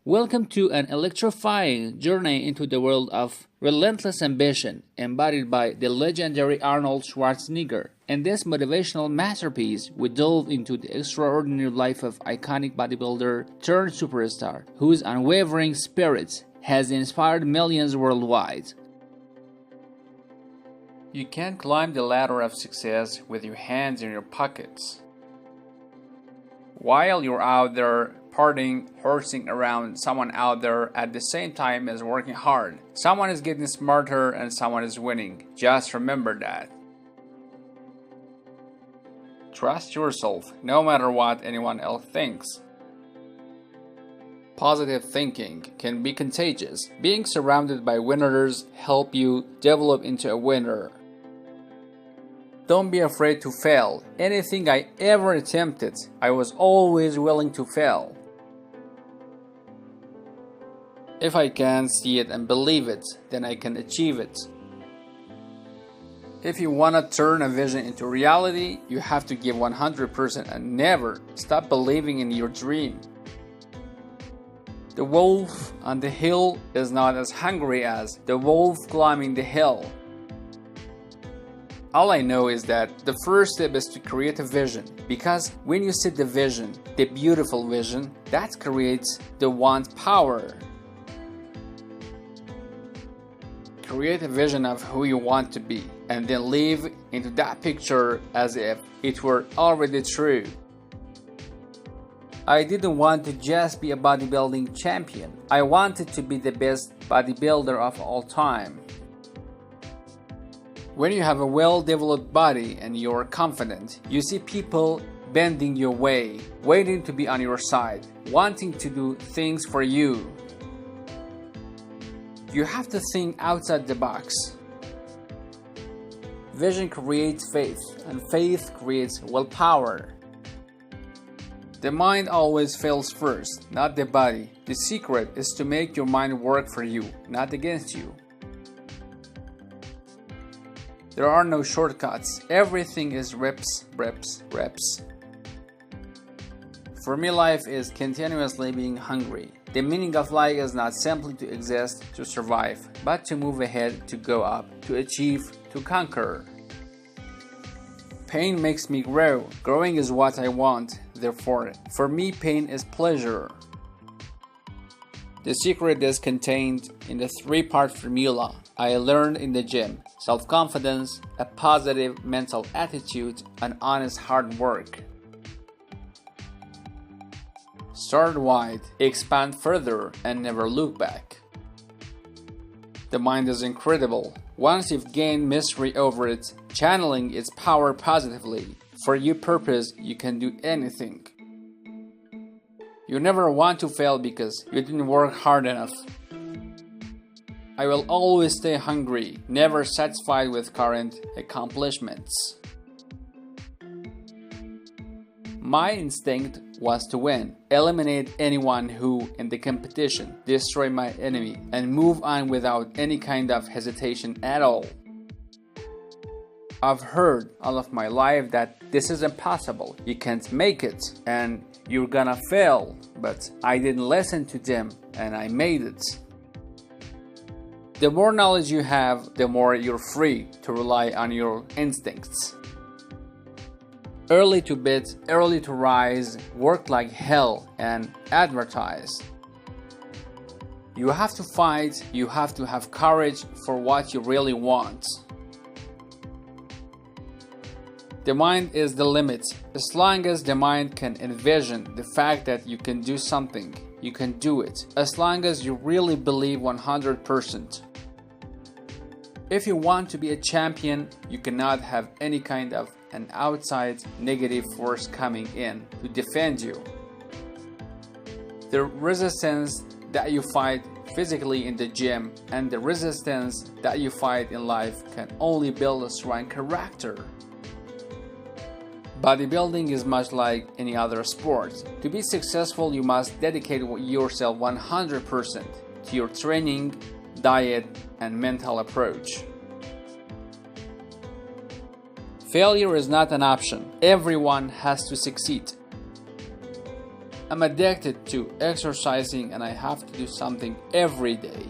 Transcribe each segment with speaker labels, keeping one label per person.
Speaker 1: Welcome to an electrifying journey into the world of relentless ambition embodied by the legendary Arnold Schwarzenegger. In this motivational masterpiece, we delve into the extraordinary life of iconic bodybuilder turned superstar whose unwavering spirit has inspired millions worldwide. You can't climb the ladder of success with your hands in your pockets. While you're out there partying, horsing around, someone out there at the same time is working hard. Someone is getting smarter and someone is winning. Just remember that. Trust yourself, no matter what anyone else thinks. Positive thinking can be contagious. Being surrounded by winners help you develop into a winner. Don't be afraid to fail. Anything I ever attempted, I was always willing to fail. If I can see it and believe it, then I can achieve it. If you want to turn a vision into reality, you have to give 100% and never stop believing in your dream. The wolf on the hill is not as hungry as the wolf climbing the hill. All I know is that the first step is to create a vision, because when you set the vision, the beautiful vision, that creates the want power. Create a vision of who you want to be, and then live into that picture as if it were already true. I didn't want to just be a bodybuilding champion. I wanted to be the best bodybuilder of all time. When you have a well-developed body and you're confident, you see people bending your way, waiting to be on your side, wanting to do things for you. You have to think outside the box. Vision creates faith, and faith creates willpower. The mind always fails first, not the body. The secret is to make your mind work for you, not against you. There are no shortcuts. Everything is reps, reps, reps. For me, life is continuously being hungry. The meaning of life is not simply to exist, to survive, but to move ahead, to go up, to achieve, to conquer. Pain makes me grow. Growing is what I want. Therefore, for me, pain is pleasure. The secret is contained in the three-part formula I learned in the gym: self-confidence, a positive mental attitude, and honest hard work. Start wide, expand further, and never look back. The mind is incredible. Once you've gained mastery over it, channeling its power positively, for your purpose, you can do anything. You never want to fail because you didn't work hard enough. I will always stay hungry, never satisfied with current accomplishments. My instinct was to win, eliminate anyone who in the competition, destroy my enemy, and move on without any kind of hesitation at all. I've heard all of my life that this is impossible, you can't make it, and you're gonna fail, but I didn't listen to them and I made it. The more knowledge you have, the more you're free to rely on your instincts. Early to bed, early to rise, work like hell, and advertise. You have to fight, you have to have courage for what you really want. The mind is the limit. As long as the mind can envision the fact that you can do something, you can do it. As long as you really believe 100%. If you want to be a champion, you cannot have any kind of an outside negative force coming in to defend you. The resistance that you fight physically in the gym and the resistance that you fight in life can only build a strong character. Bodybuilding is much like any other sport. To be successful, you must dedicate yourself 100% to your training, diet, and mental approach. Failure is not an option. Everyone has to succeed. I'm addicted to exercising and I have to do something every day.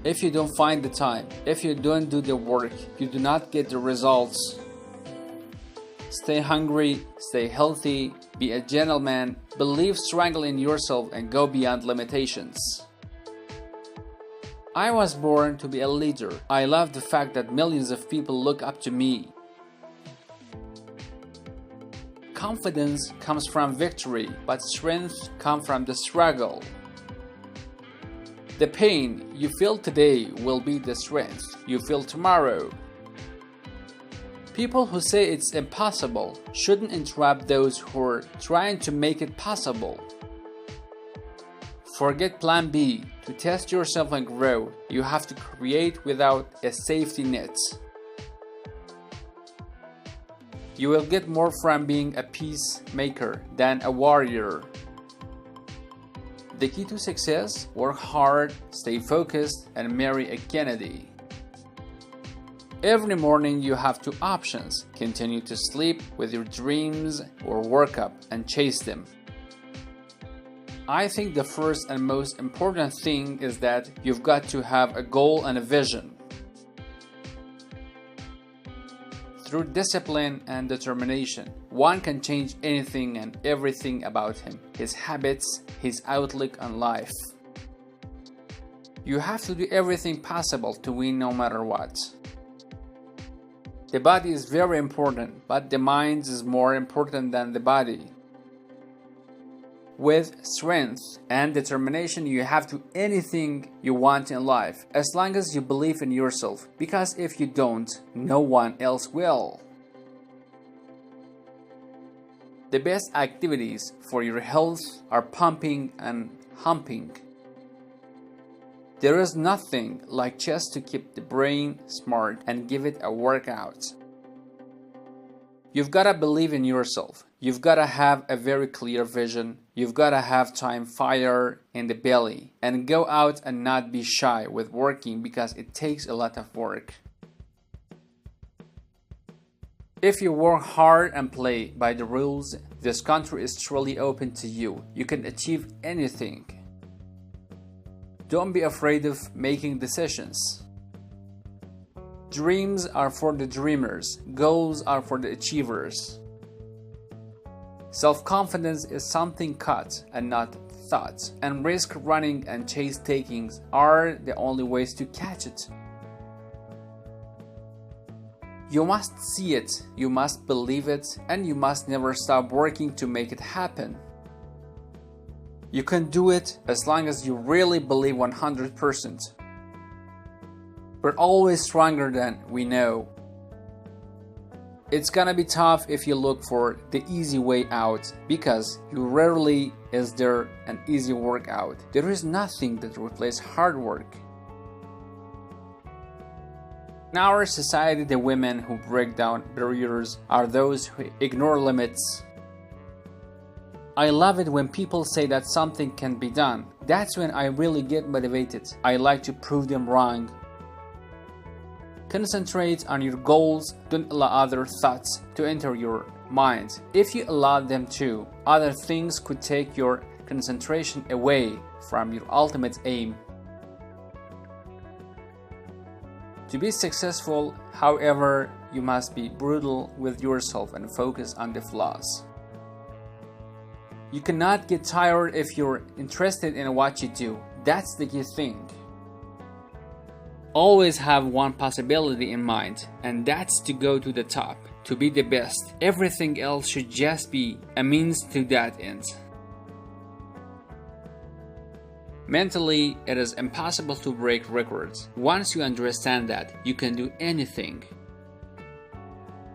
Speaker 1: If you don't find the time, if you don't do the work, you do not get the results. Stay hungry, stay healthy, be a gentleman, believe strongly in yourself and go beyond limitations. I was born to be a leader. I love the fact that millions of people look up to me. Confidence comes from victory, but strength comes from the struggle. The pain you feel today will be the strength you feel tomorrow. People who say it's impossible shouldn't interrupt those who are trying to make it possible. Forget plan B. To test yourself and grow, you have to create without a safety net. You will get more from being a peacemaker than a warrior. The key to success: work hard, stay focused, and marry a Kennedy. Every morning you have two options: continue to sleep with your dreams or wake up and chase them. I think the first and most important thing is that you've got to have a goal and a vision. Through discipline and determination, one can change anything and everything about him, his habits, his outlook on life. You have to do everything possible to win no matter what. The body is very important, but the mind is more important than the body. With strength and determination, you have to do anything you want in life, as long as you believe in yourself, because if you don't, no one else will. The best activities for your health are pumping and humping. There is nothing like chess to keep the brain smart and give it a workout. You've got to believe in yourself. You've got to have a very clear vision. You've got to have time fire in the belly and go out and not be shy with working, because it takes a lot of work. If you work hard and play by the rules, this country is truly open to you. You can achieve anything. Don't be afraid of making decisions. Dreams are for the dreamers. Goals are for the achievers. Self-confidence is something cut and not thought, and risk running and chase takings are the only ways to catch it. You must see it, you must believe it, and you must never stop working to make it happen. You can do it as long as you really believe 100%. We're always stronger than we know. It's gonna be tough if you look for the easy way out, because rarely is there an easy workout. There is nothing that replaces hard work. In our society, the women who break down barriers are those who ignore limits. I love it when people say that something can be done. That's when I really get motivated. I like to prove them wrong. Concentrate on your goals. Don't allow other thoughts to enter your mind. If you allow them to, other things could take your concentration away from your ultimate aim. To be successful, however, you must be brutal with yourself and focus on the flaws. You cannot get tired if you're interested in what you do. That's the key thing. Always have one possibility in mind, and that's to go to the top, to be the best. Everything else should just be a means to that end. Mentally, it is impossible to break records. Once you understand that, you can do anything.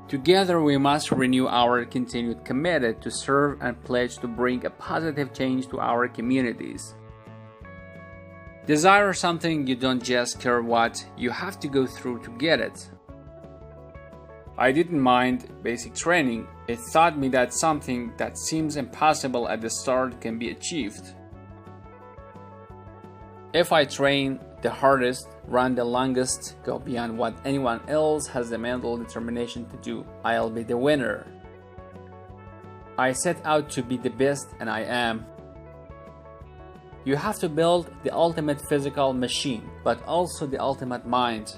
Speaker 1: Together, we must renew our continued commitment to serve and pledge to bring a positive change to our communities. Desire something, you don't just care what you have to go through to get it. I didn't mind basic training. It taught me that something that seems impossible at the start can be achieved. If I train the hardest, run the longest, go beyond what anyone else has the mental determination to do, I'll be the winner. I set out to be the best and I am. You have to build the ultimate physical machine, but also the ultimate mind.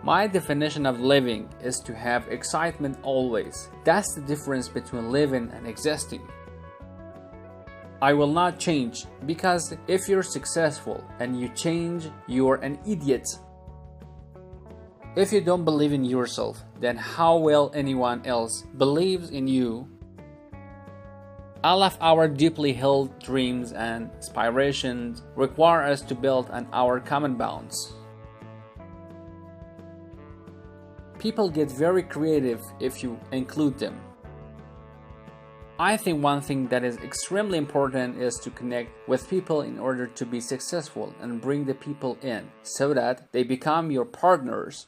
Speaker 1: My definition of living is to have excitement always. That's the difference between living and existing. I will not change, because if you're successful and you change, you're an idiot. If you don't believe in yourself, then how will anyone else believe in you? All of our deeply held dreams and aspirations require us to build on our common bonds. People get very creative if you include them. I think one thing that is extremely important is to connect with people in order to be successful and bring the people in so that they become your partners.